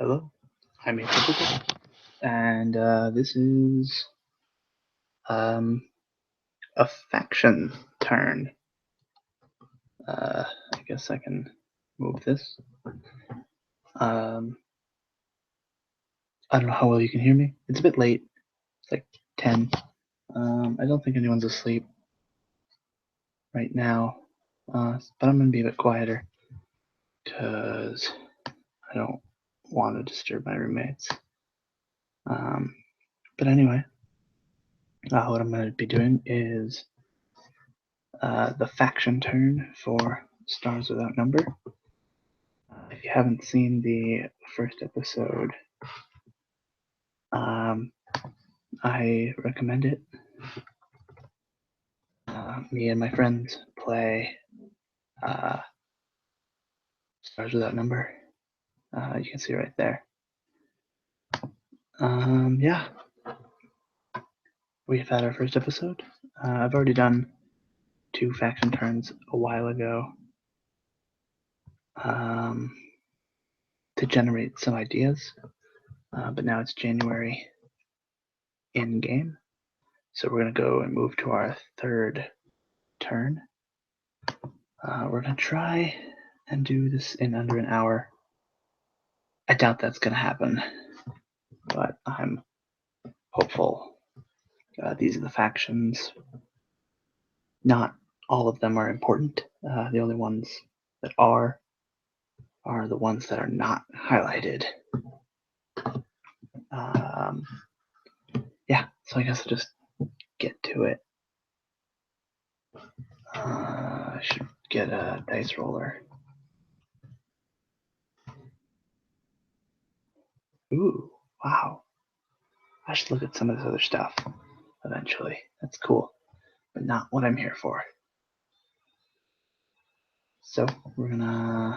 Hello, I'm April, and this is a faction turn. I guess I can move this. I don't know how well you can hear me. It's a bit late. It's like 10. I don't think anyone's asleep right now, but I'm gonna be a bit quieter because I don't want to disturb my roommates. But anyway, what I'm gonna be doing is the faction turn for Stars Without Number. If you haven't seen the first episode, I recommend it. Me and my friends play Stars Without Number. You can see right there. Yeah, we've had our first episode. I've already done 2 faction turns a while ago to generate some ideas, but now it's January in game, so we're gonna go and move to our 3rd turn. We're gonna try and do this in under an hour. I doubt that's gonna happen, but I'm hopeful. These are the factions. Not all of them are important. The only ones that are the ones that are not highlighted. Yeah, so I guess I'll just get to it. I should get a dice roller. Ooh, wow. I should look at some of this other stuff eventually. That's cool, but not what I'm here for. So we're gonna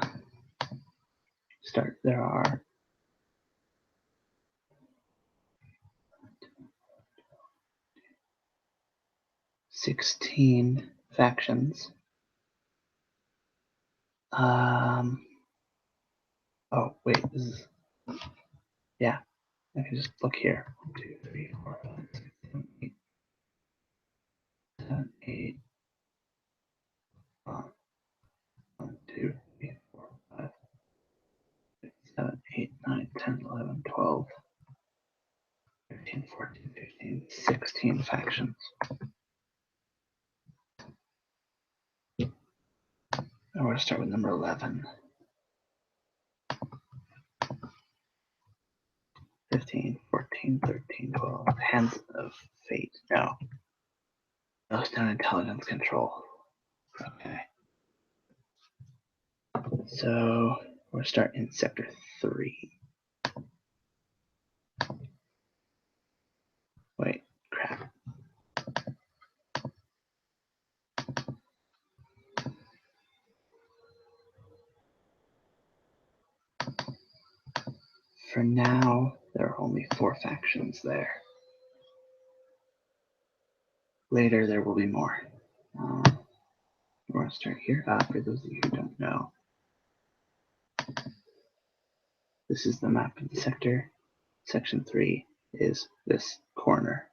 start. There are 16 factions. Oh wait, this is, yeah. I can just look here. 1, 2, 3, 4, 5, 6, 7, 8, 7, 8. 1, 2, 3, 4, 5, 6, 7, 8, 9, 10, 11, 12, 13, 14, 15, 16 factions. And we're going to start with number 11. 15, 14, 13, 12. Hands of Fate. No. Yellowstone Intelligence Control. Okay. So we'll start in Sector 3. Wait, crap. For now, there are only 4 factions there. Later, there will be more. We're going to start here. For those of you who don't know, this is the map of the sector. Section 3 is this corner.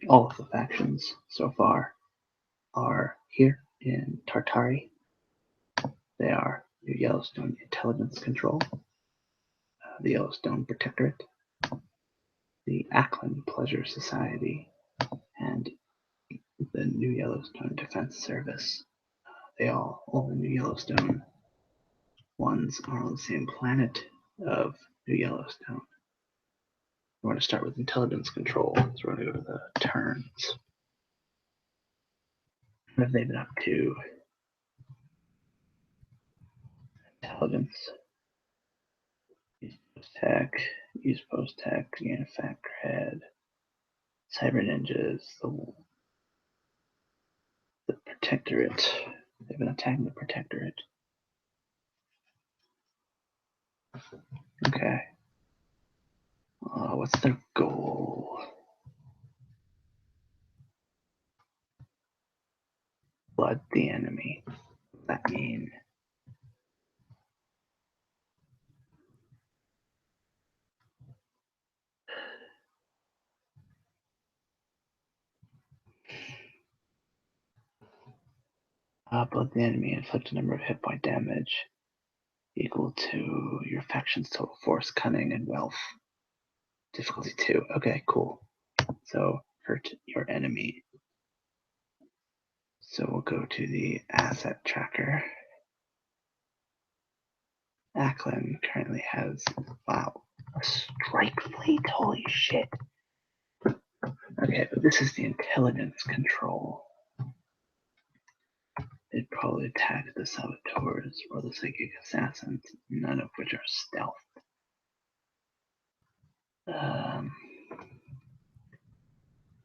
All of the factions so far are here in Tartari. They are New Yellowstone Intelligence Control, the Yellowstone Protectorate, the Ackland Pleasure Society, and the New Yellowstone Defense Service. All the New Yellowstone ones are on the same planet of New Yellowstone. We're going to start with intelligence control, so we're going to go to the turns. What have they been up to? Intelligence, use post tech, gain fact cred, cyber ninjas, the protectorate. They've been attacking the protectorate. Okay. What's their goal? Flood the enemy. What does that mean? Below the enemy, inflict a number of hit point damage equal to your faction's total force, cunning, and wealth. Difficulty 2. Okay, cool. So hurt your enemy. So we'll go to the asset tracker. Ackland currently has, wow, a strike fleet. Holy shit. Okay, but this is the intelligence control. They'd probably attack the saboteurs or the psychic assassins, none of which are stealth.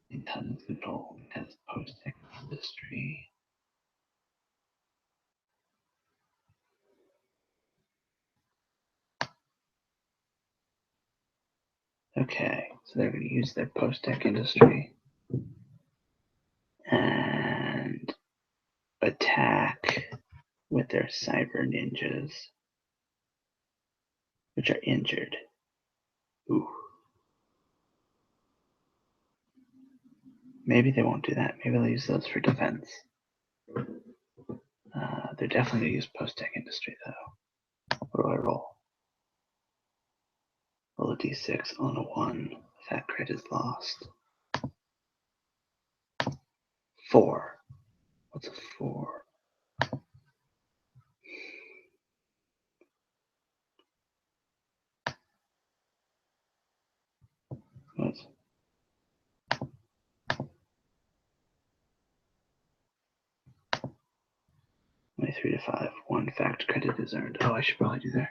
Intelligence control has post-tech industry. Okay, so they're going to use their post-tech industry and attack with their cyber ninjas, which are injured. Ooh. Maybe they won't do that. Maybe they'll use those for defense. They're definitely going to use post-tech industry, though. What do I roll? Roll a d6 on a 1. That crit is lost. 4. What's a 4? What's 3 to 5. 1 fact credit is earned. Oh, I should probably do that.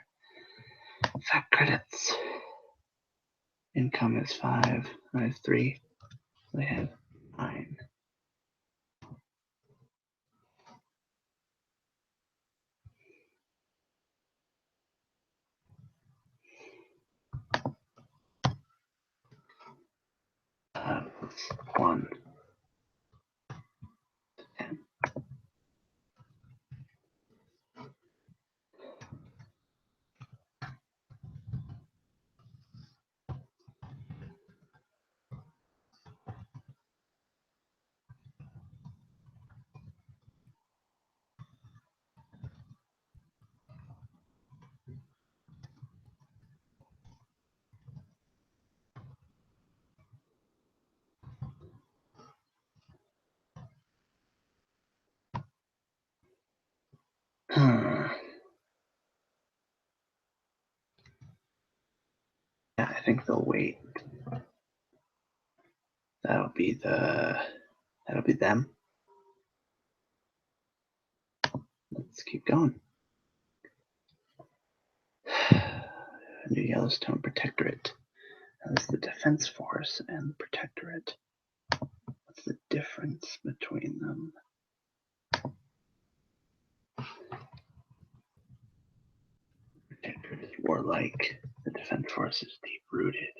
Fact credits. Income is 5. I have 3. I have 9. Plus 1 to 10. Yeah, I think they'll wait. That'll be them. Let's keep going. New Yellowstone Protectorate. That's the Defense Force and the Protectorate. What's the difference between them? The Protectorate is warlike. The Defense Force is deep-rooted.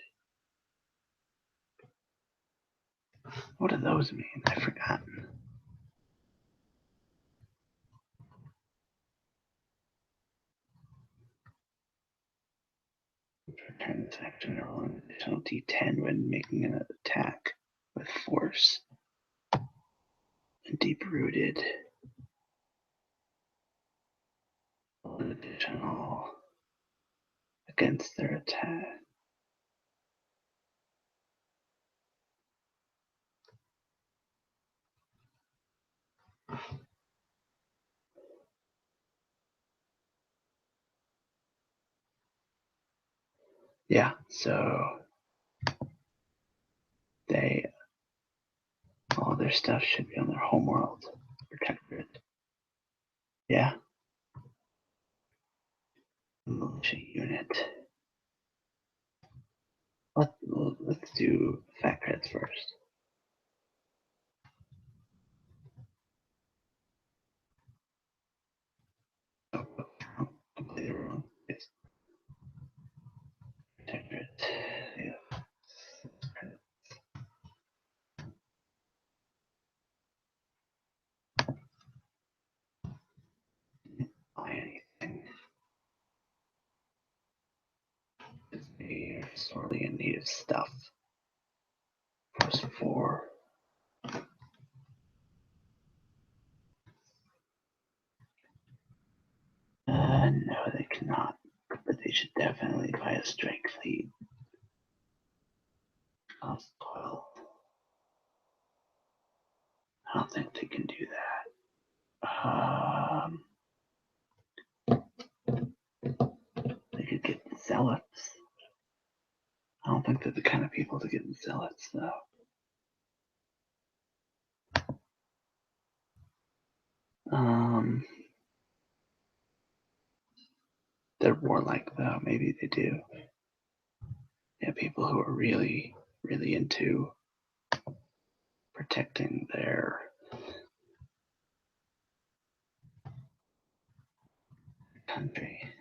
What do those mean? I've forgotten. Return this action or roll an additional d10 when making an attack with force. And deep-rooted. An additional against their attack. Yeah, so all their stuff should be on their homeworld. Protectorate. Yeah. Militia unit. Let's do fact credits first. Oh, completely wrong. It's Protectorate. Yeah. Buy anything. They're sorely in need of stuff. Force 4. should definitely buy a strike fleet. Cost 12. I don't think they can do that. They could get zealots. I don't think they're the kind of people to get zealots, though. They're warlike, though. Maybe they do. Yeah, people who are really, really into protecting their country.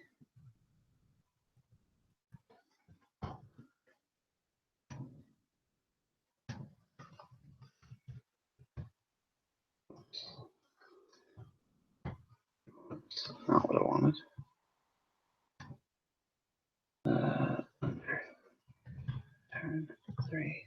Not what I wanted. Under turn 3.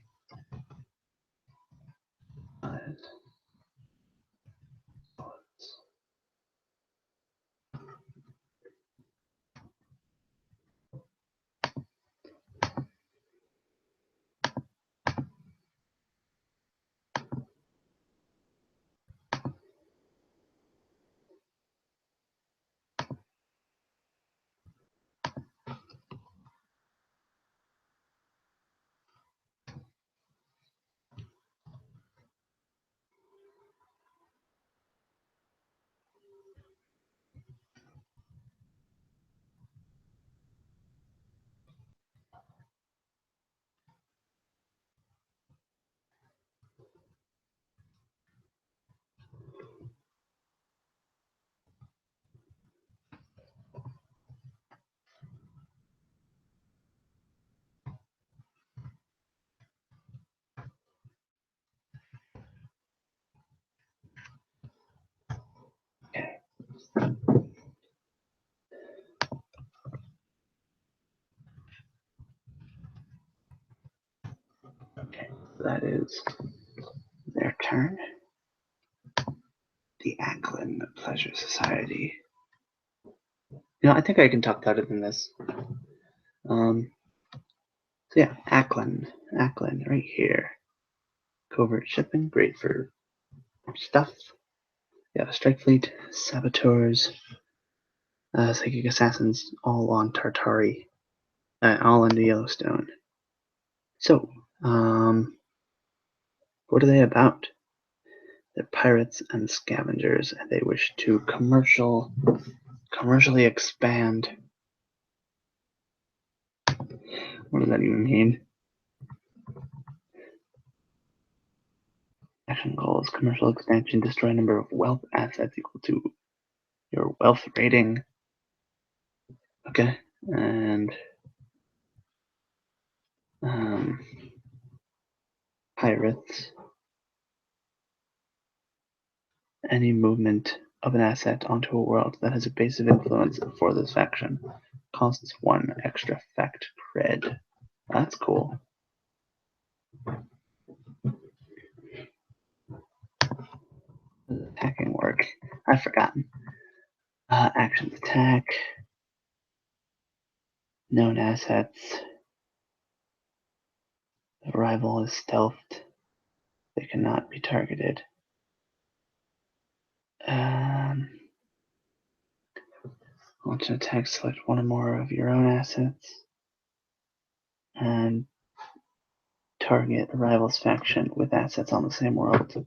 Okay. Okay, that is their turn. The Ackland Pleasure Society. I think I can talk better than this. So yeah, Ackland right here. Covert shipping, great for stuff. Yeah, strike fleet, saboteurs, psychic assassins, all along Tartari, all into Yellowstone. So, what are they about? They're pirates and scavengers, and they wish to commercially expand. What does that even mean? Action goals: commercial expansion, destroy a number of wealth assets equal to your wealth rating. Okay, and pirates. Any movement of an asset onto a world that has a base of influence for this faction costs 1 extra fact cred. That's cool. Attacking work. I've forgotten. Actions attack. Known assets. The rival is stealthed. They cannot be targeted. Launch an attack, select one or more of your own assets, and target a rival's faction with assets on the same world.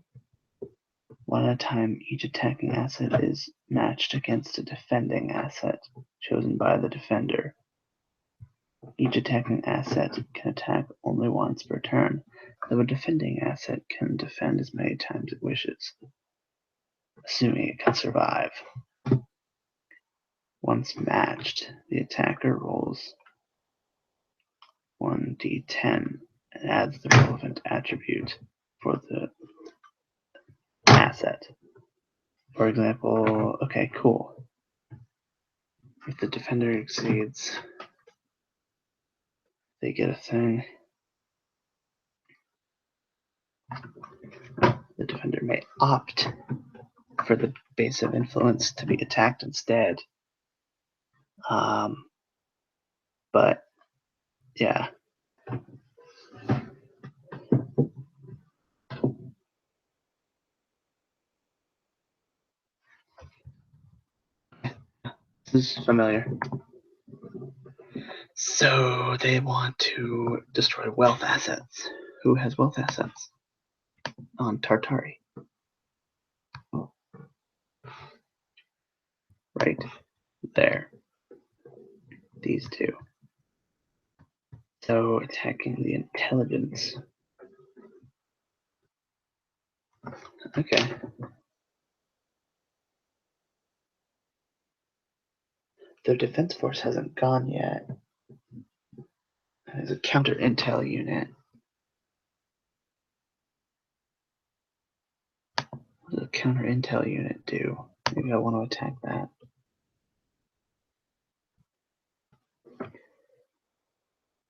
One at a time, each attacking asset is matched against a defending asset chosen by the defender. Each attacking asset can attack only once per turn, though a defending asset can defend as many times it wishes, assuming it can survive. Once matched, the attacker rolls 1d10 and adds the relevant attribute for the asset. For example, okay, cool. If the defender exceeds, they get a thing. The defender may opt for the base of influence to be attacked instead. but yeah. This is familiar. So they want to destroy wealth assets. Who has wealth assets on Tartari? Right there. These two. So attacking the intelligence. Okay. Their defense force hasn't gone yet. There's a counter intel unit. What does a counter intel unit do? Maybe I want to attack that.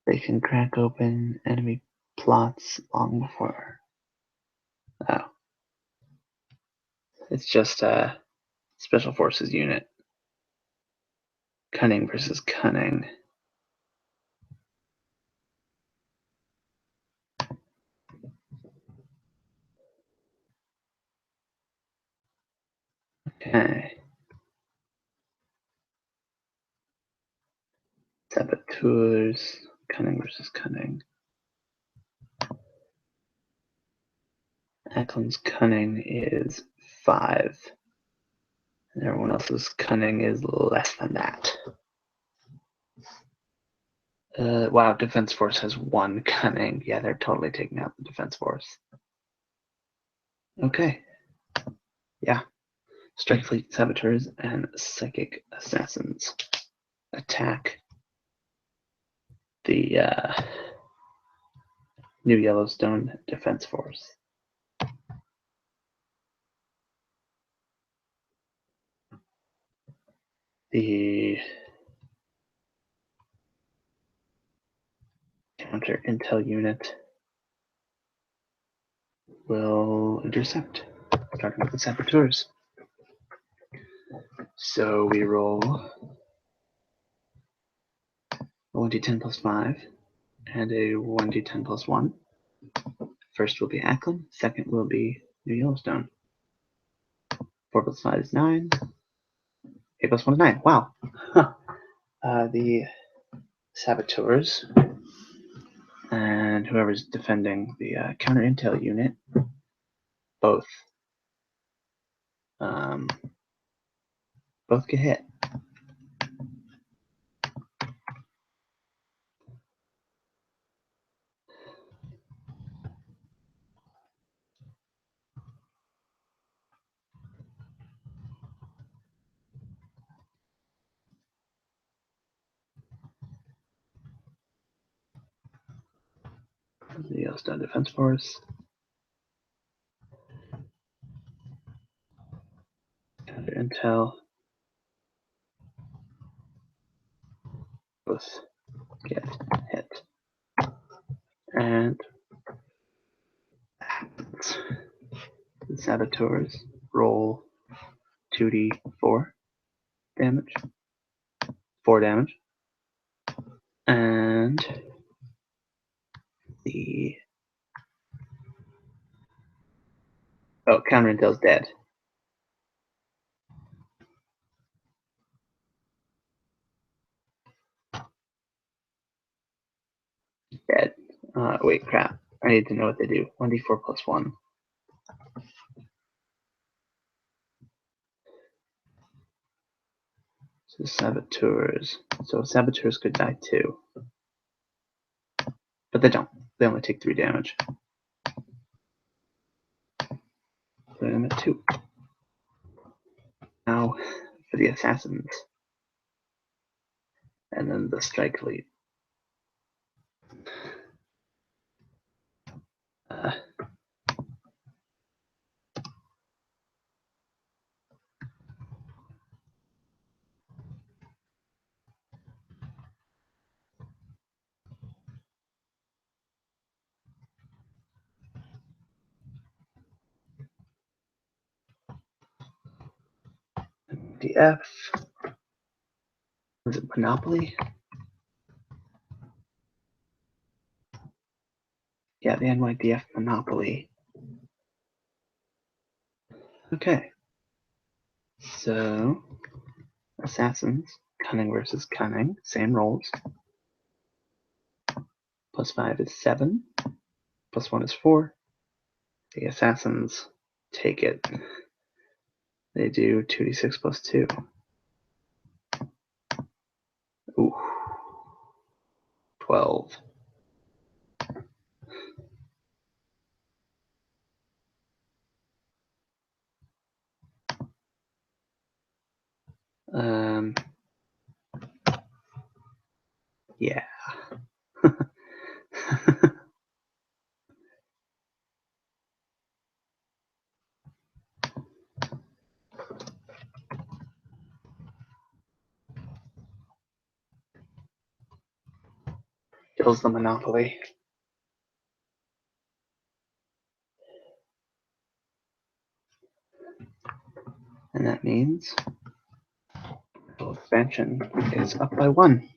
They can crack open enemy plots long before. Oh. It's just a special forces unit. Cunning versus cunning. Okay. Saboteurs. Cunning versus cunning. Ackland's cunning is 5. And everyone else's cunning is less than that. Wow, Defense Force has 1 cunning. Yeah, they're totally taking out the Defense Force. Okay. Yeah. Strike Fleet Saboteurs and Psychic Assassins attack the New Yellowstone Defense Force. The counter intel unit will intercept, starting with the saboteurs. So we roll a 1d10 plus 5 and a 1d10 plus 1. First will be Ackland, second will be New Yellowstone. 4 plus 5 is 9. 8 plus 1 is 9. Wow. Huh. The saboteurs and whoever's defending the counter intel unit both get hit. The Yellowstone Defense Force. Counter intel. Both get hit. And the saboteurs roll 2d4 damage. 4 damage. And the counter intel's dead. Dead. Wait, crap. I need to know what they do. 1d4 plus 1. So saboteurs. So saboteurs could die too. But they don't. They only take 3 damage. Put them at 2. Now for the assassins. And then the strike fleet. DF. Was it Monopoly? Yeah, the NYDF Monopoly. Okay. So, assassins, cunning versus cunning, same rolls. +5 is 7, +1 is 4. The assassins take it. They do 2d6 + 2. Ooh. 12. Yeah. Kills the Monopoly. And that means the expansion is up by 1.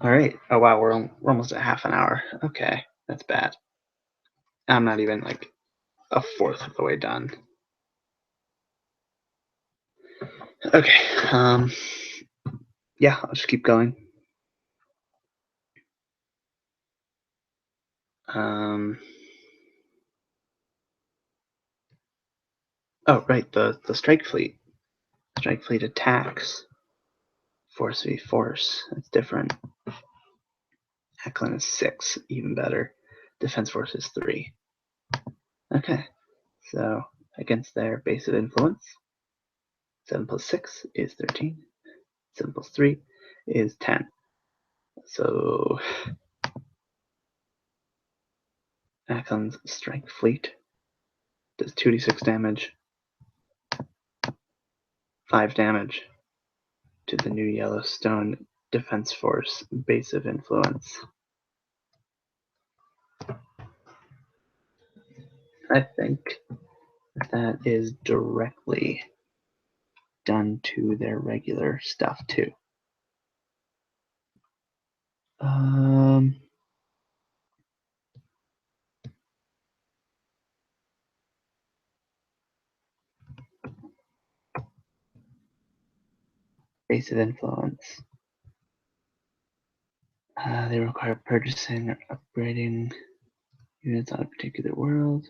All right. Oh wow, we're almost at half an hour. Okay, that's bad. I'm not even like a fourth of the way done. Okay. Yeah, I'll just keep going. Oh right, the strike fleet. Strike fleet attacks. Force v force. That's different. Eklund is 6, even better. Defense force is 3. Okay, so against their base of influence, 7 + 6 is 13. 7 + 3 is 10. So Eklund's strike fleet does 2d6 damage, 5 damage to the New Yellowstone Defense Force base of influence. I think that is directly done to their regular stuff too. Base of influence. They require purchasing or upgrading units on a particular world.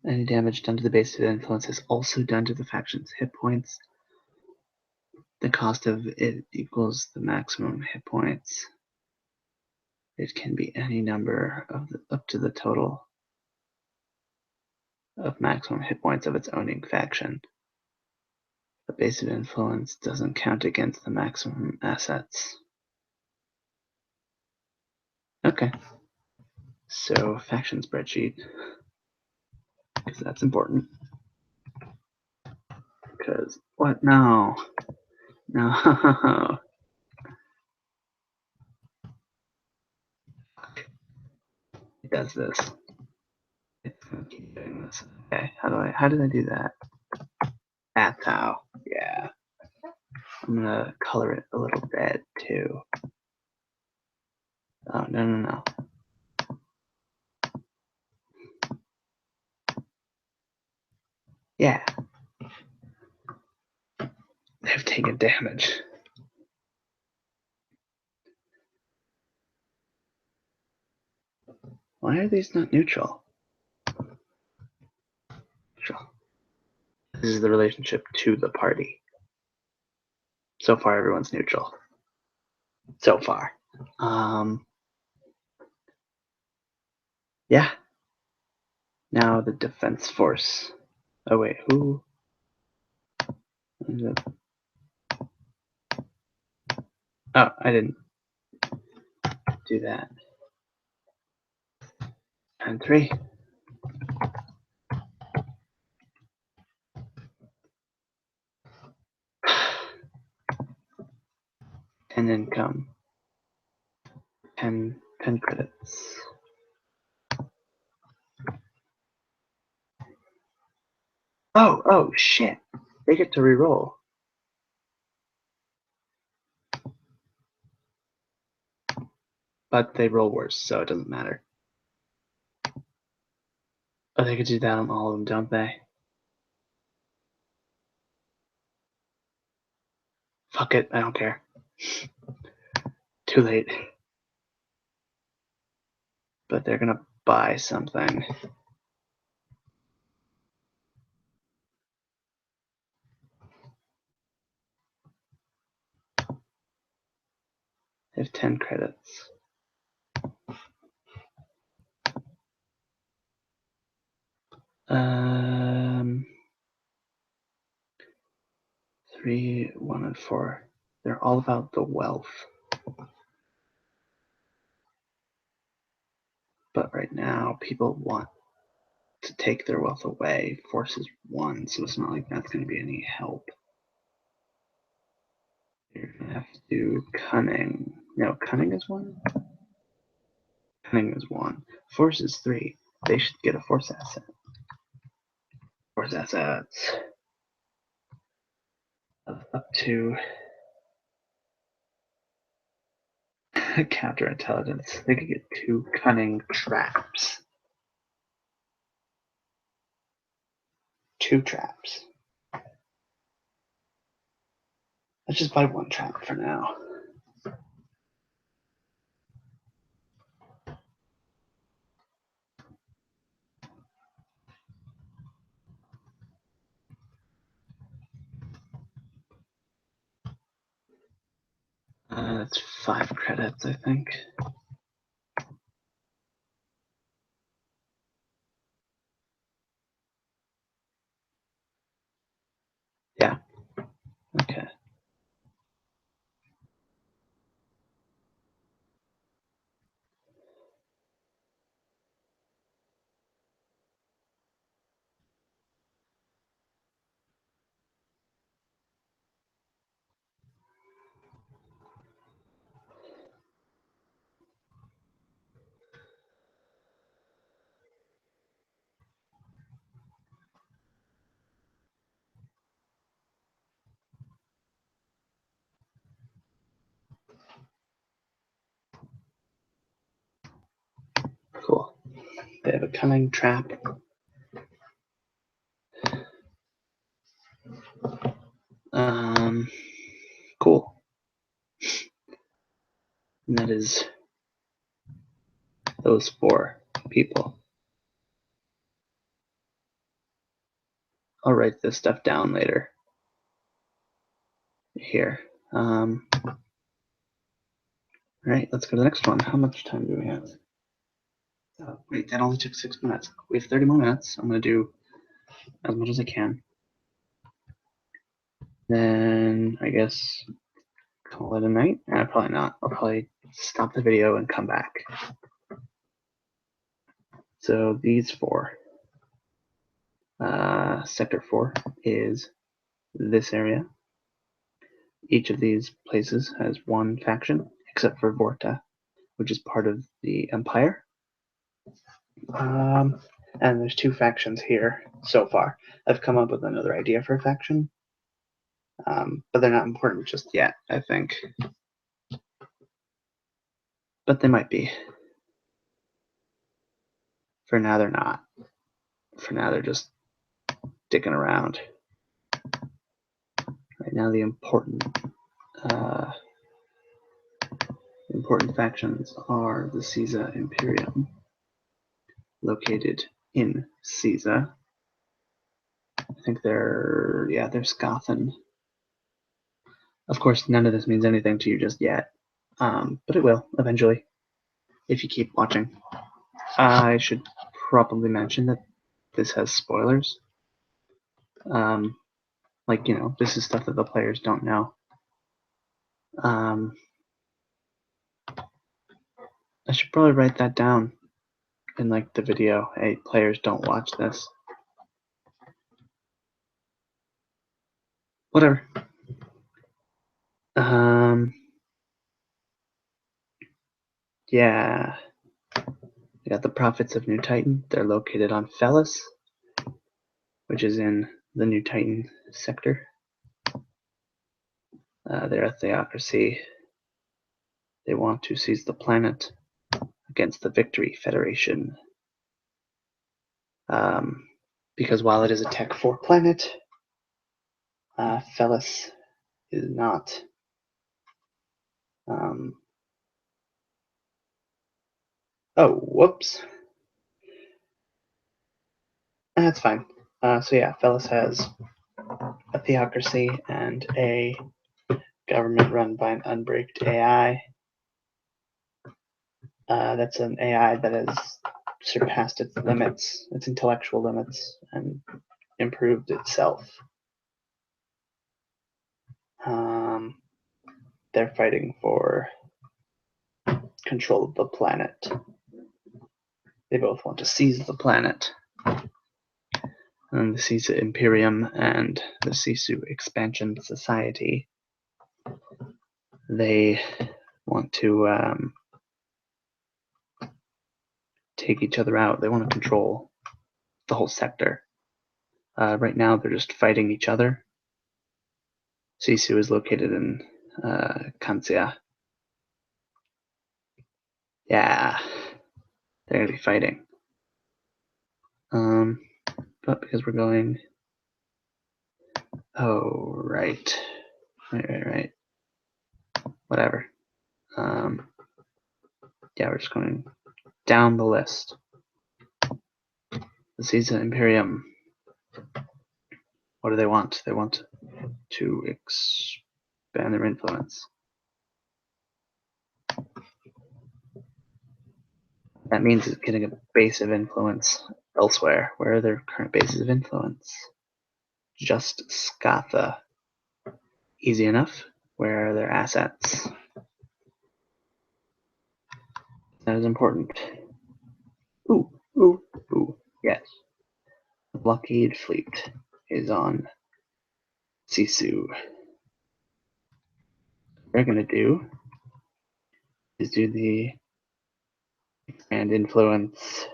Any damage done to the base of influence is also done to the faction's hit points. The cost of it equals the maximum hit points. It can be any number of up to the total of maximum hit points of its owning faction. The base of influence doesn't count against the maximum assets. Okay. So faction spreadsheet, because that's important. Because what? No. No. It does this. It's gonna keep doing this. Okay. How did I do that? That's how. Yeah. I'm gonna color it a little red too. Oh no. Yeah. They've taken damage. Why are these not neutral? Neutral. This is the relationship to the party. So far, everyone's neutral. So far. Yeah. Now the defense force. Oh wait, who? Oh, I didn't do that. And 3. And income. 10 credits. Oh shit. They get to reroll. but they roll worse, so it doesn't matter. Oh, they could do that on all of them, don't they? Fuck it, I don't care. Too late. But they're gonna buy something. They have 10 credits. Um, 3, 1, and 4. They're all about the wealth. But right now, people want to take their wealth away. Force is 1, so it's not like that's going to be any help. You're going to have to do cunning. No, cunning is 1? Cunning is 1. Force is 3. They should get a force asset. Force assets. Up to counterintelligence. They could get 2 cunning traps. 2 traps. Let's just buy 1 trap for now. That's 5 credits, I think. Yeah. Okay. Cool. They have a cunning trap. Cool. And that is those 4 people. I'll write this stuff down later. Here. All right, let's go to the next one. How much time do we have? Oh, wait, that only took 6 minutes. We have 30 more minutes. I'm going to do as much as I can. Then I guess call it a night. Probably not. I'll probably stop the video and come back. So these 4. Sector 4 is this area. Each of these places has 1 faction, except for Vorta, which is part of the Empire. And there's 2 factions here so far. I've come up with another idea for a faction, but they're not important just yet, I think. But they might be. For now, they're not. For now, they're just dicking around. Right now, the important factions are the Caesar Imperium, located in Caesar. I think they're Scothan. Of course, none of this means anything to you just yet, but it will eventually if you keep watching. I should probably mention that this has spoilers. Like, this is stuff that the players don't know. I should probably write that down in like the video. Hey, players don't watch this. Whatever. Yeah. We got the Prophets of New Titan. They're located on Felus, which is in the New Titan sector. They're a theocracy. They want to seize the planet against the Victory Federation. Because while it is a Tech 4 planet, Felis is not. Oh, whoops. That's fine. So yeah, Felis has a theocracy and a government run by an unbreaked AI. That's an AI that has surpassed its limits, its intellectual limits, and improved itself. They're fighting for control of the planet. They both want to seize the planet. And the Sisu Imperium and the Sisu Expansion Society, they want to take each other out. They want to control the whole sector. Right now, they're just fighting each other. Sisu is located in Kansia. Yeah, they're going to be fighting. But because we're going... Oh, right. Right. Whatever. Yeah, we're just going down the list. The Sisu Imperium. What do they want? They want to expand their influence. That means it's getting a base of influence elsewhere. Where are their current bases of influence? Just Skatha. Easy enough. Where are their assets? That is important. Ooh. Yes. The blockade fleet is on Sisu. What they're going to do is do the expand influence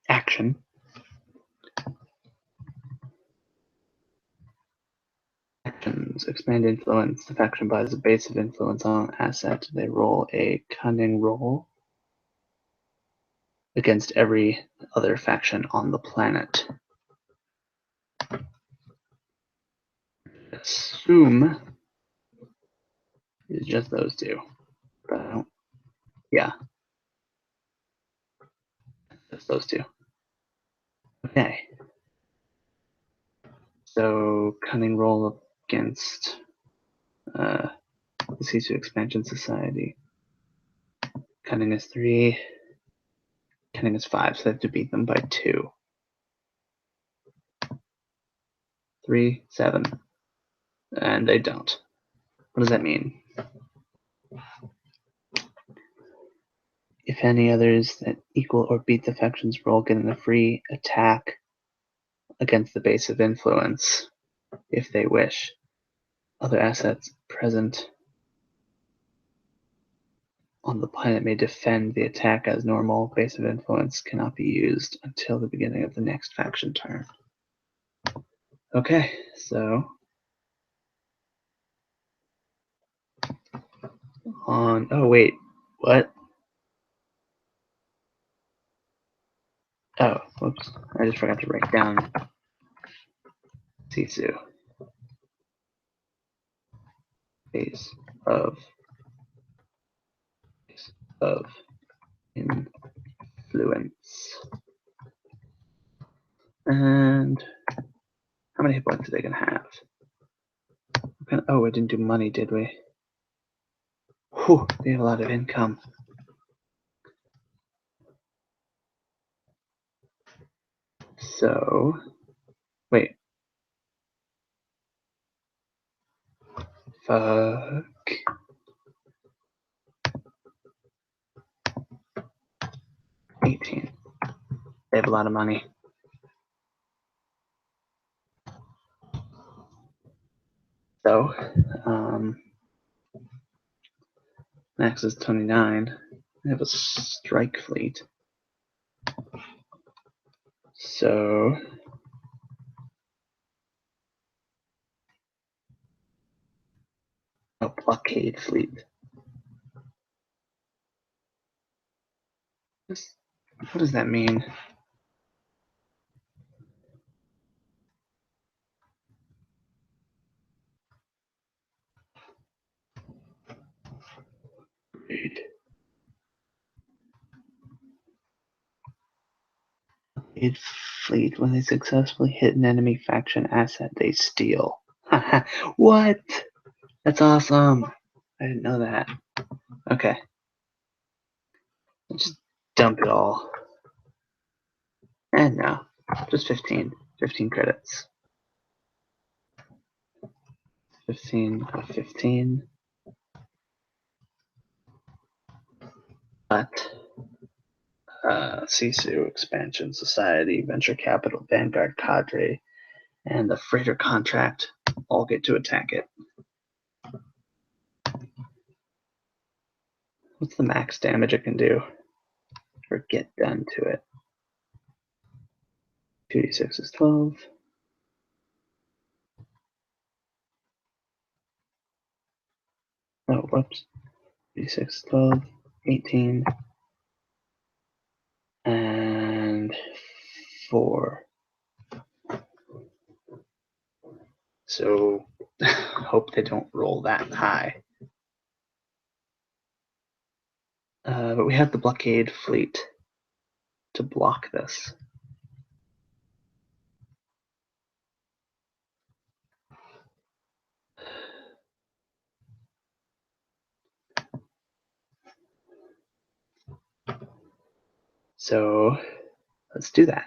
action. Actions. Expand influence. The faction buys a base of influence on an asset. They roll a cunning roll against every other faction on the planet. Assume it's just those two. But I don't, yeah. Just those two. Okay. So cunning roll against the Sisu Expansion Society. Cunning is 3. Cunning is 5, so they have to beat them by 2. 3, 7. And they don't. What does that mean? If any others that equal or beat the faction's roll get a free attack against the base of influence, if they wish. Other assets present on the planet may defend the attack as normal. Base of influence cannot be used until the beginning of the next faction turn. Okay, so on. Oh wait, what? Oh, whoops! I just forgot to write down Sisu. Base of influence. And how many hit points are they gonna have? Oh, we didn't do money, did we? Whew, they have a lot of income. So, wait. Fuck. $18. They have a lot of money. So, max is 29. They have a strike fleet. So, blockade fleet. What does that mean? Blockade fleet, when they successfully hit an enemy faction asset, they steal. What? That's awesome. I didn't know that. Okay. Just dump it all. And no, just 15. 15 credits. 15 of 15. But Sisu, Expansion Society, Venture Capital, Vanguard Cadre, and the Freighter Contract all get to attack it. What's the max damage it can do? Or get done to it? 2d6 is 12. Oh, whoops. 2d6 is 12, 18, and 4. So hope they don't roll that high. But we have the blockade fleet to block this. So let's do that.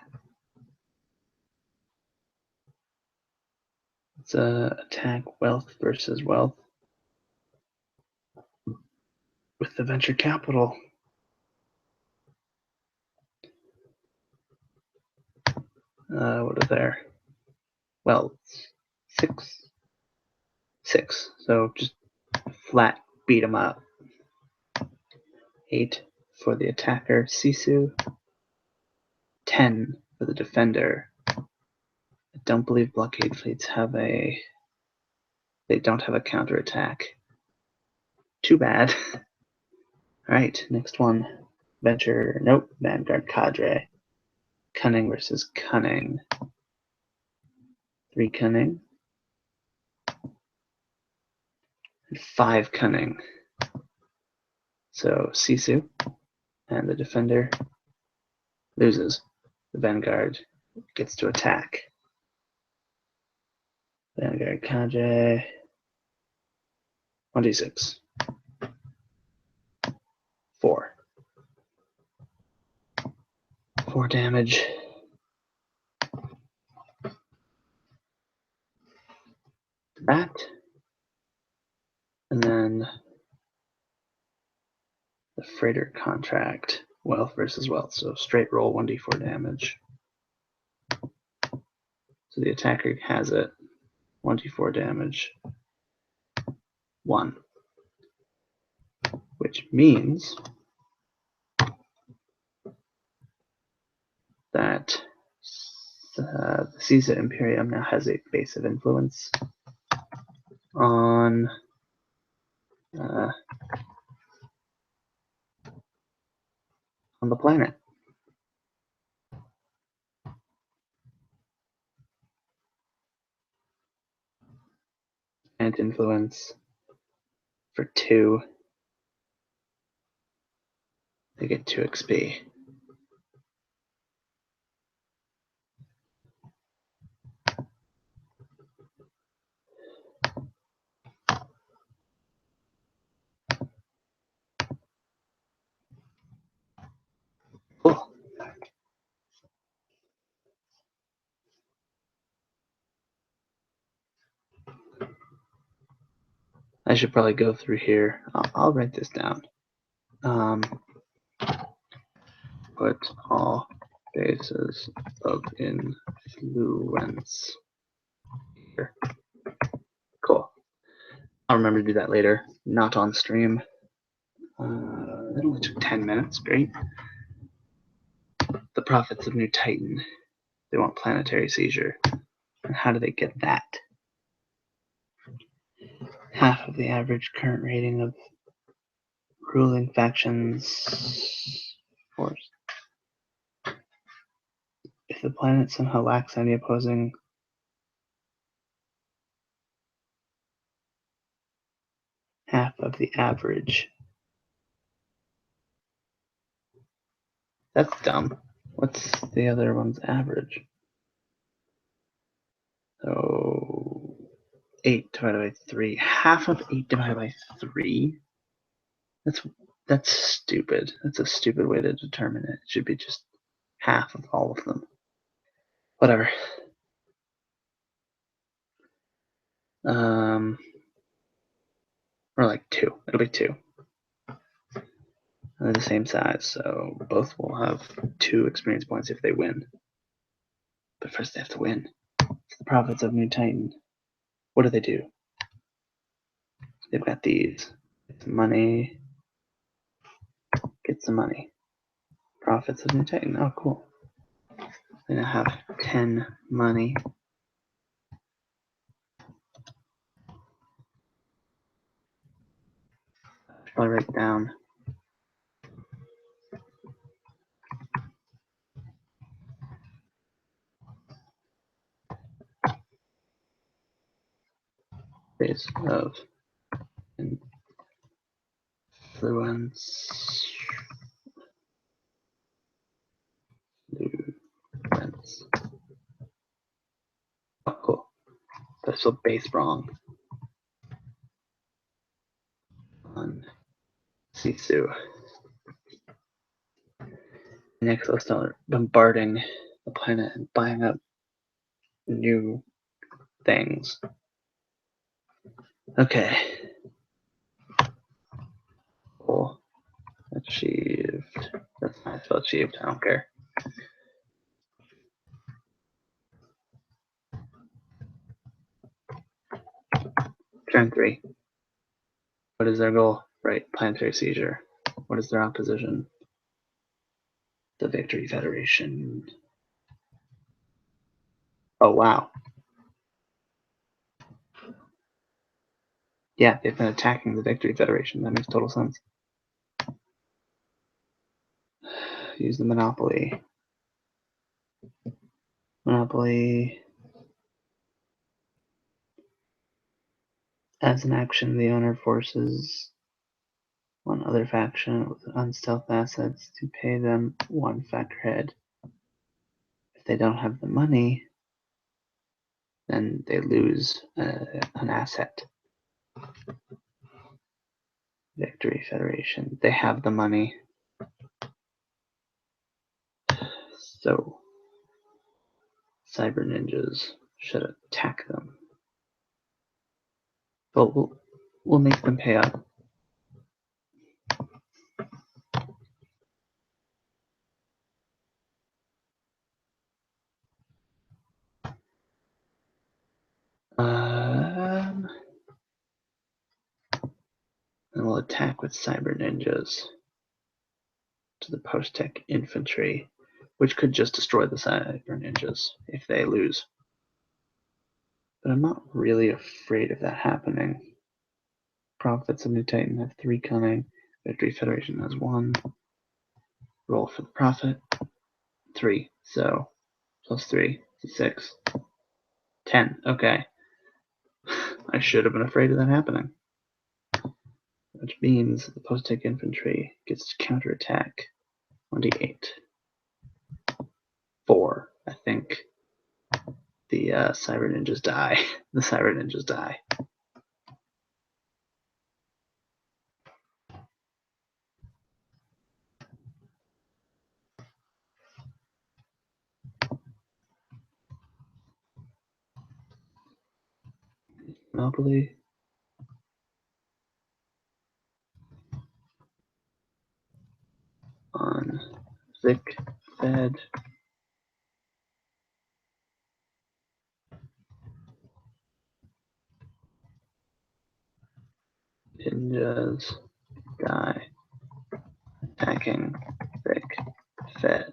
Let's attack wealth versus wealth with the venture capital. What are there? Well, 6. 6. So just flat beat them up. 8 for the attacker, Sisu. 10 for the defender. I don't believe blockade fleets have a... They don't have a counterattack. Too bad. Alright, next one. Venture, nope, Vanguard Cadre. Cunning versus Cunning. 3 Cunning. And 5 Cunning. So Sisu and the defender loses. The Vanguard gets to attack. Vanguard Cadre. 1d6. 4. 4 damage. That. And then the freighter contract. Wealth versus wealth. So straight roll 1d4 damage. So the attacker has it. 1d4 damage. 1. Which means that the Caesar Imperium now has a base of influence on the planet. And influence for 2. They get 2 XP. Cool. I should probably go through here. I'll write this down. Put all bases of influence here. Cool. I'll remember to do that later. Not on stream. That only took 10 minutes. Great. The Prophets of New Titan. They want planetary seizure. And how do they get that? half of the average current rating of ruling factions force. If the planet somehow lacks any opposing half of the average. That's dumb. What's the other one's average? So 8 divided by 3. Half of 8 divided by 3? That's stupid. That's a stupid way to determine it. It should be just half of all of them. Whatever. Or like 2. It'll be 2. And they're the same size, so both will have 2 experience points if they win. But first they have to win. It's the Prophets of New Titan. What do? They've got these. Get some money. Get some money. Prophets of New Titan. Oh, cool. They now have 10 money. I'll write down base of influence. Oh, cool. That's so base wrong. On Sisu. Next, let's start bombarding the planet and buying up new things. Okay. Cool. Achieved. That's nice. Achieved. I don't care. Turn 3. What is their goal? Right. Planetary seizure. What is their opposition? The Victory Federation. Oh, wow. Yeah, they've been attacking the Victory Federation. That makes total sense. Use the Monopoly. Monopoly. As an action, the owner forces one other faction with unstealth assets to pay them 1 factor head. If they don't have the money, then they lose an asset. Victory Federation. They have the money. So, Cyber Ninjas should attack them. But we'll make them pay up. And we'll attack with Cyber Ninjas to the Post-Tech Infantry, which could just destroy the Cyber Ninjas if they lose. But I'm not really afraid of that happening. Prophets of New Titan have 3 cunning. Victory Federation has 1. Roll for the Prophet. 3. So plus 3 is 6. 10. Okay. I should have been afraid of that happening. Which means the Post-Tech Infantry gets to counterattack. 1d8. 4. I think the Cyber Ninjas die. The Cyber Ninjas die. Monopoly. On Vic Fed. Ninjas die attacking Vic Fed.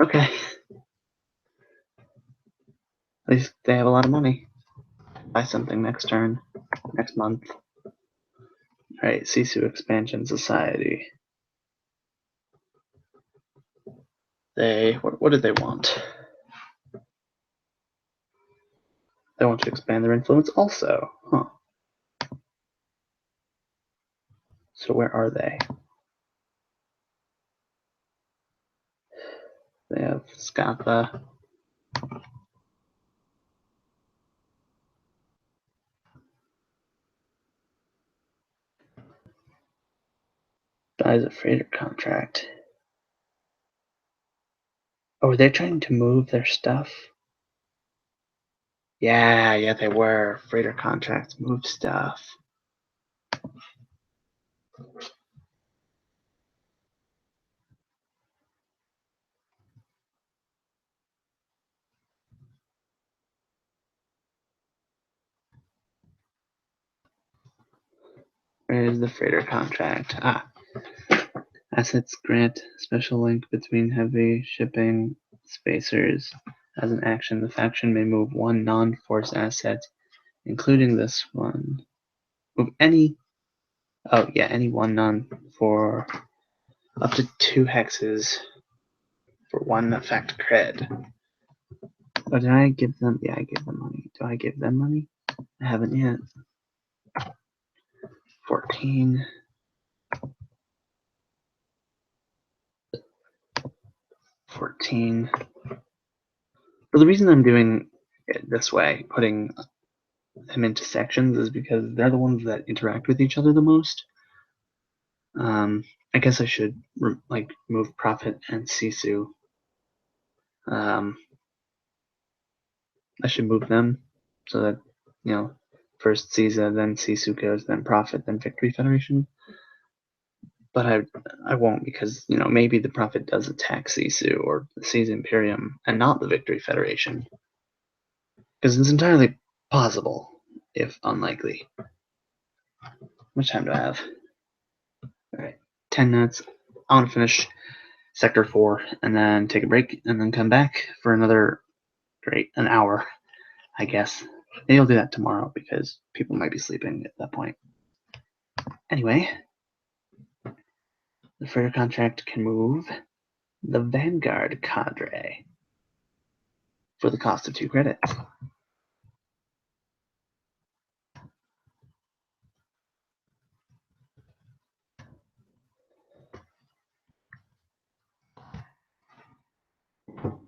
Okay. At least they have a lot of money. buy something next turn, next month. All right, Sisu Expansion Society. What did they want? They want to expand their influence also, huh? So where are they? They have Scapa. Buys a freighter contract. Oh, were they trying to move their stuff? Yeah, they were. Freighter contracts, move stuff. Where is the freighter contract? Assets grant special link between heavy shipping spacers. As an action, the faction may move one non-force asset, including this one. Move any one for up to 2 hexes for 1 effect cred. Oh, did I give them? Yeah, I gave them money. Do I give them money? I haven't yet. 14. 14. But the reason I'm doing it this way, putting them into sections, is because they're the ones that interact with each other the most. I guess I should move Prophet and Sisu. I should move them so that first Caesar, then Sisu goes, then Prophet, then Victory Federation. But I won't, because maybe the Prophet does attack Sisu or Caesar Imperium and not the Victory Federation, because it's entirely possible, if unlikely. How much time do I have? All right, 10 minutes. I want to finish Sector 4 and then take a break and then come back for another an hour, I guess. Maybe I'll do that tomorrow because people might be sleeping at that point. Anyway, the freighter contract can move the Vanguard cadre for the cost of 2 credits.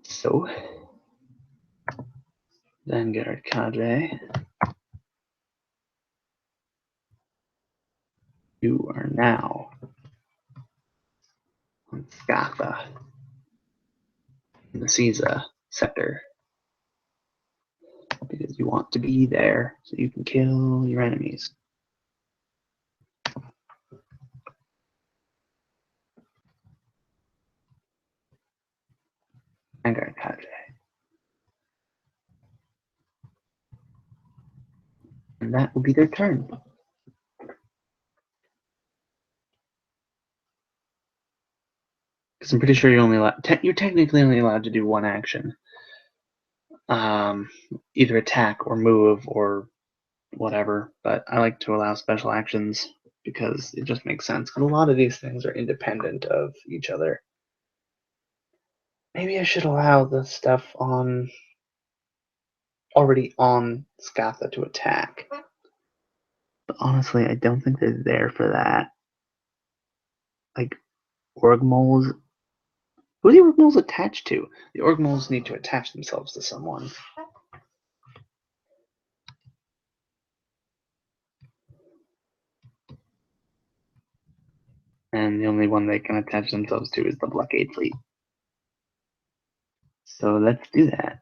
So, Vanguard cadre, you are now on Scatha in the Caesar sector because you want to be there so you can kill your enemies. Vanguard cadre. And that will be their turn. Because I'm pretty sure you're technically only allowed to do 1 action. Either attack or move or whatever, but I like to allow special actions because it just makes sense, because a lot of these things are independent of each other. Maybe I should allow the stuff already on Scatha to attack. But honestly, I don't think they're there for that. Like, Org Moles. Who are the Org Moles attached to? The Org Moles need to attach themselves to someone. And the only one they can attach themselves to is the Blockade Fleet. So let's do that.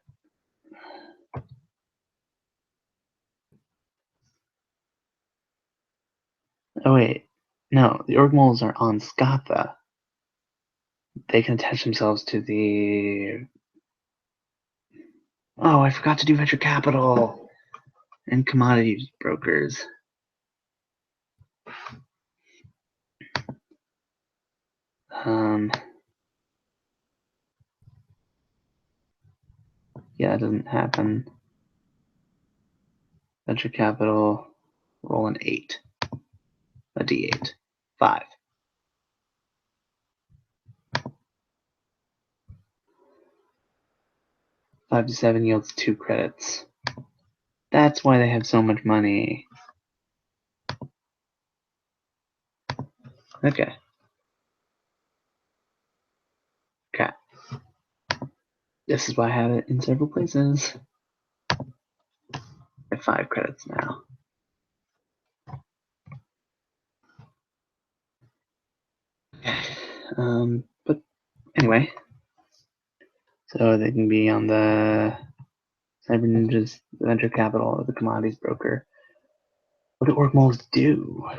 Oh wait, no, the Org Moles are on Scatha. They can attach themselves to the... Oh, I forgot to do venture capital and commodities brokers. Yeah, that doesn't happen. Venture capital, roll an 8. A D8. 5. Five to 7 yields 2 credits. That's why they have so much money. Okay. Okay. This is why I have it in several places. I have 5 credits now. But anyway, so they can be on the Cyber Ninjas, the venture capital, or the commodities broker. What do orc moles do?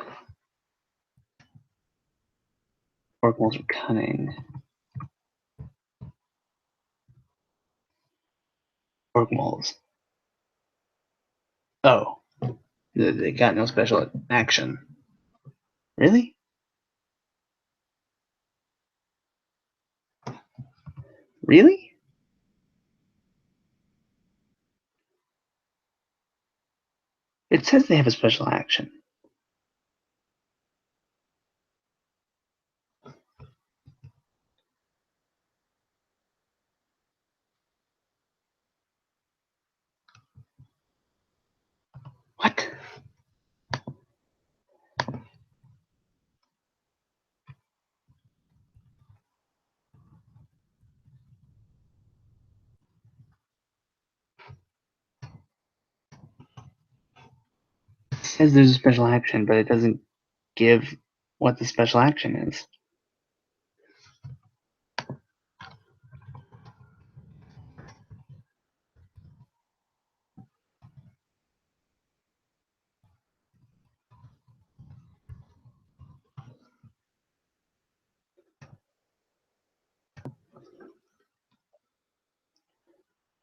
Orc moles are cunning. Orc moles. Oh, they got no special action. Really? Really? It says they have a special action. What? It says there's a special action, but it doesn't give what the special action is.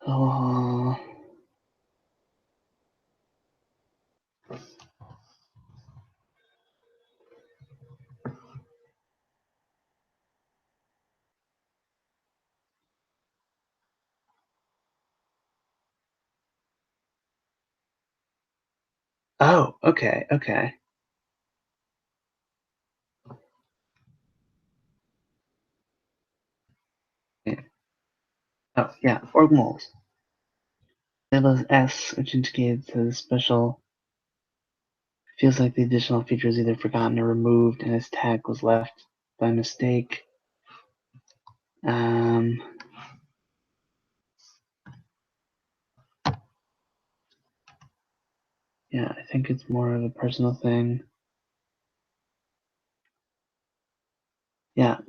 Oh. Oh, okay, okay. Yeah. Oh, yeah, orc moles. Label S, which indicates a special. Feels like the additional feature is either forgotten or removed, and his tag was left by mistake. Yeah, I think it's more of a personal thing. Yeah, the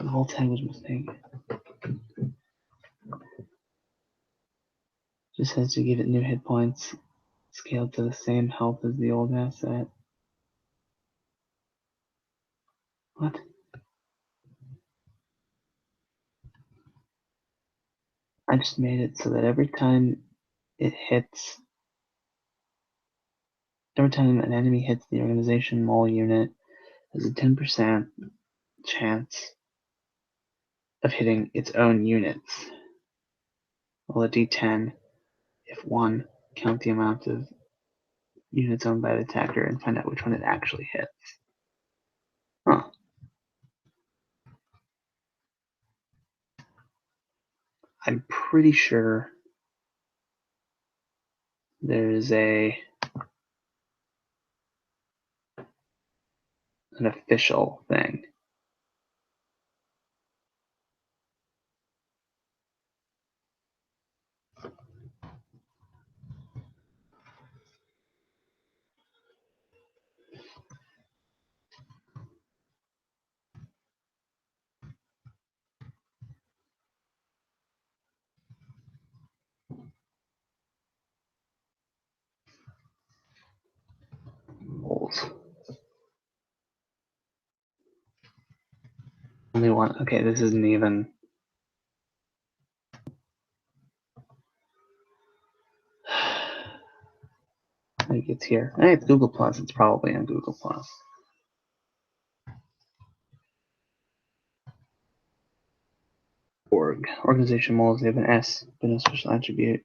whole tag was a mistake. Just has to give it new hit points, scaled to the same health as the old asset. What? I just made it so that every time an enemy hits the organization mole unit, there's a 10% chance of hitting its own units. Roll a d10. If 1, count the amount of units owned by the attacker and find out which one it actually hits. Huh. I'm pretty sure there's an official thing. Moles. Only one. Okay, this isn't even. I think it's here. Hey, it's Google Plus. It's probably on Google Plus. Organization moles. They have an S, but no special attribute.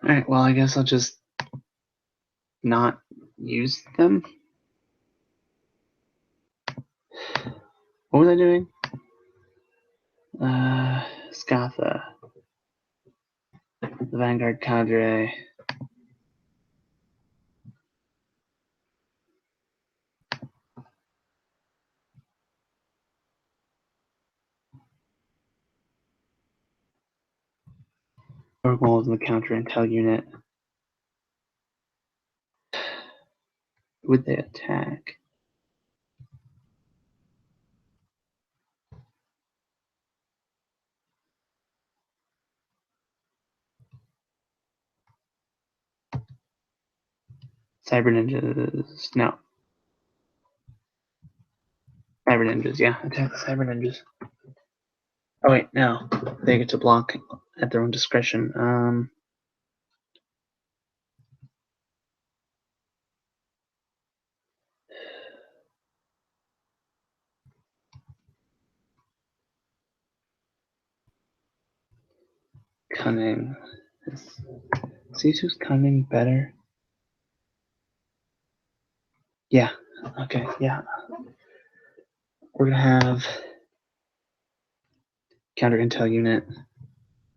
Alright, well, I guess I'll just not use them. What was I doing? Scatha. The Vanguard cadre. Orgmol in the counter intel unit. Would they attack? Cyber ninjas. No. Cyber ninjas, yeah. Attack the cyber ninjas. Oh wait, no. They get to block at their own discretion. Cunning. Cisu's cunning better? Yeah. Okay, yeah. We're gonna have counter intel unit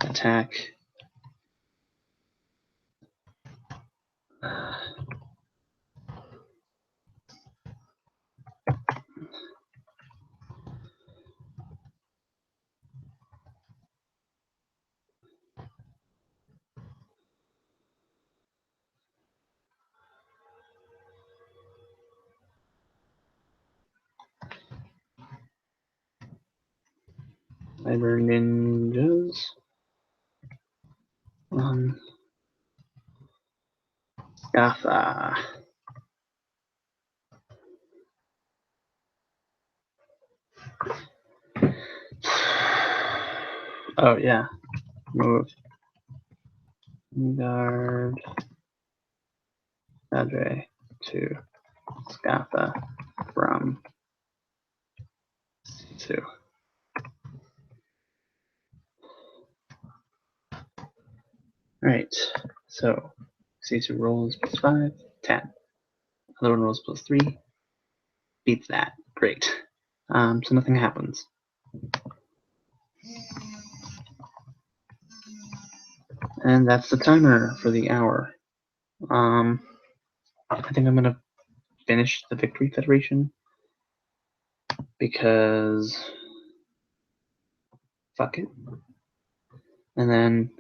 attack. Cyber ninjas. Scatha. Oh yeah. Move. Guard. Cadre to Scatha from C2. Alright, so C2 rolls +5, 10. Other one rolls +3, beats that. Great. So nothing happens. And that's the timer for the hour. I think I'm gonna finish the Victory Federation because fuck it. And then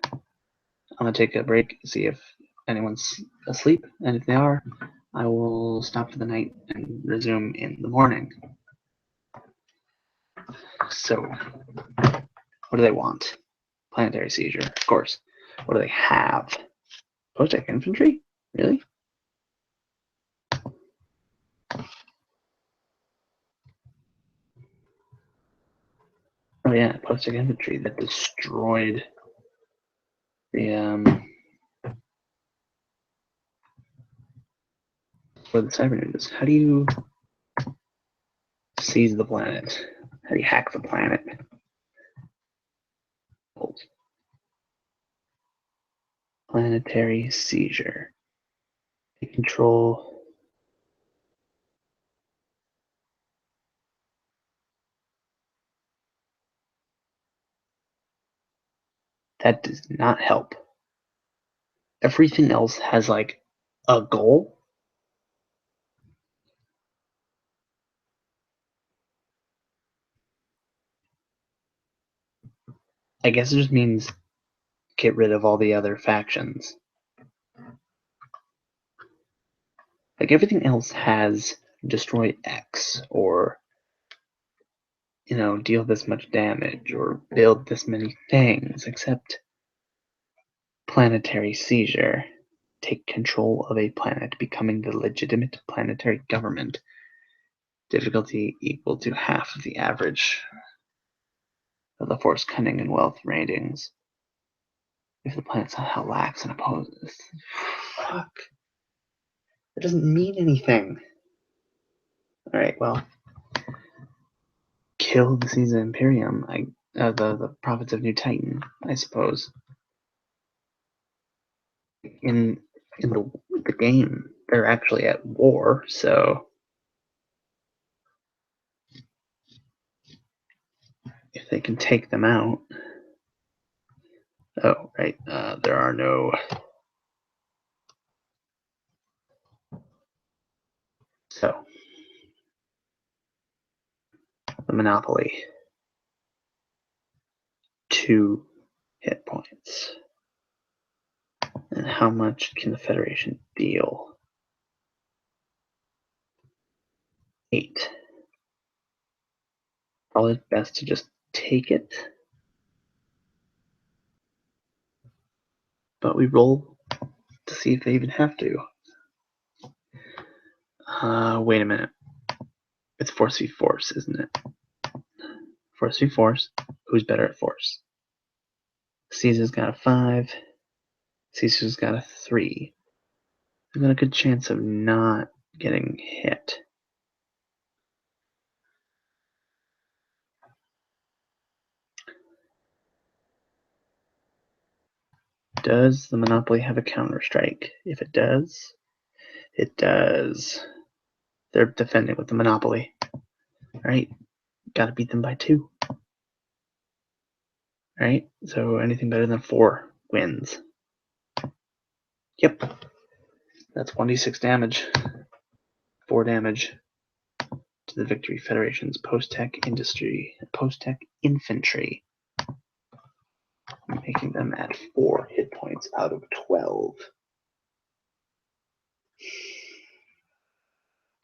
I'm gonna take a break, see if anyone's asleep, and if they are, I will stop for the night and resume in the morning. So, what do they want? Planetary seizure, of course. What do they have? Post-tech infantry? Really? Oh yeah, post-tech infantry that destroyed the for the cyber ninjas. How do you seize the planet? How do you hack the planet? Planetary seizure. Take control. That does not help. Everything else has like a goal. I guess it just means get rid of all the other factions. Like everything else has destroy X or deal this much damage or build this many things, except planetary seizure. Take control of a planet, becoming the legitimate planetary government. Difficulty equal to half of the average of the force, cunning, and wealth ratings. If the planet somehow lacks and opposes. Fuck. That doesn't mean anything. Alright, well. Kill the Caesar Imperium. The prophets of New Titan, I suppose. in the game, they're actually at war, so if they can take them out. Oh, right. There are no. So, the Monopoly. 2 hit points. And how much can the Federation deal? 8. Probably best to just take it. But we roll to see if they even have to. Wait a minute. It's force v force, isn't it? Force v force. Who's better at force? Caesar's got a 5. Caesar's got a 3. I've got a good chance of not getting hit. Does the Monopoly have a counter strike? If it does, it does. They're defending with the Monopoly. Right? Gotta beat them by 2. Right? So anything better than 4 wins. Yep. That's 1d6 damage. 4 damage to the Victory Federation's post-tech infantry, making them at 4 hit points out of 12.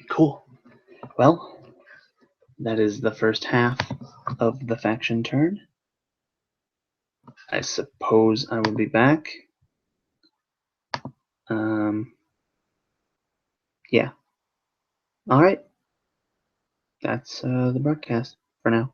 Cool. Well, that is the first half of the faction turn. I suppose I will be back. Yeah. All right. That's the broadcast for now.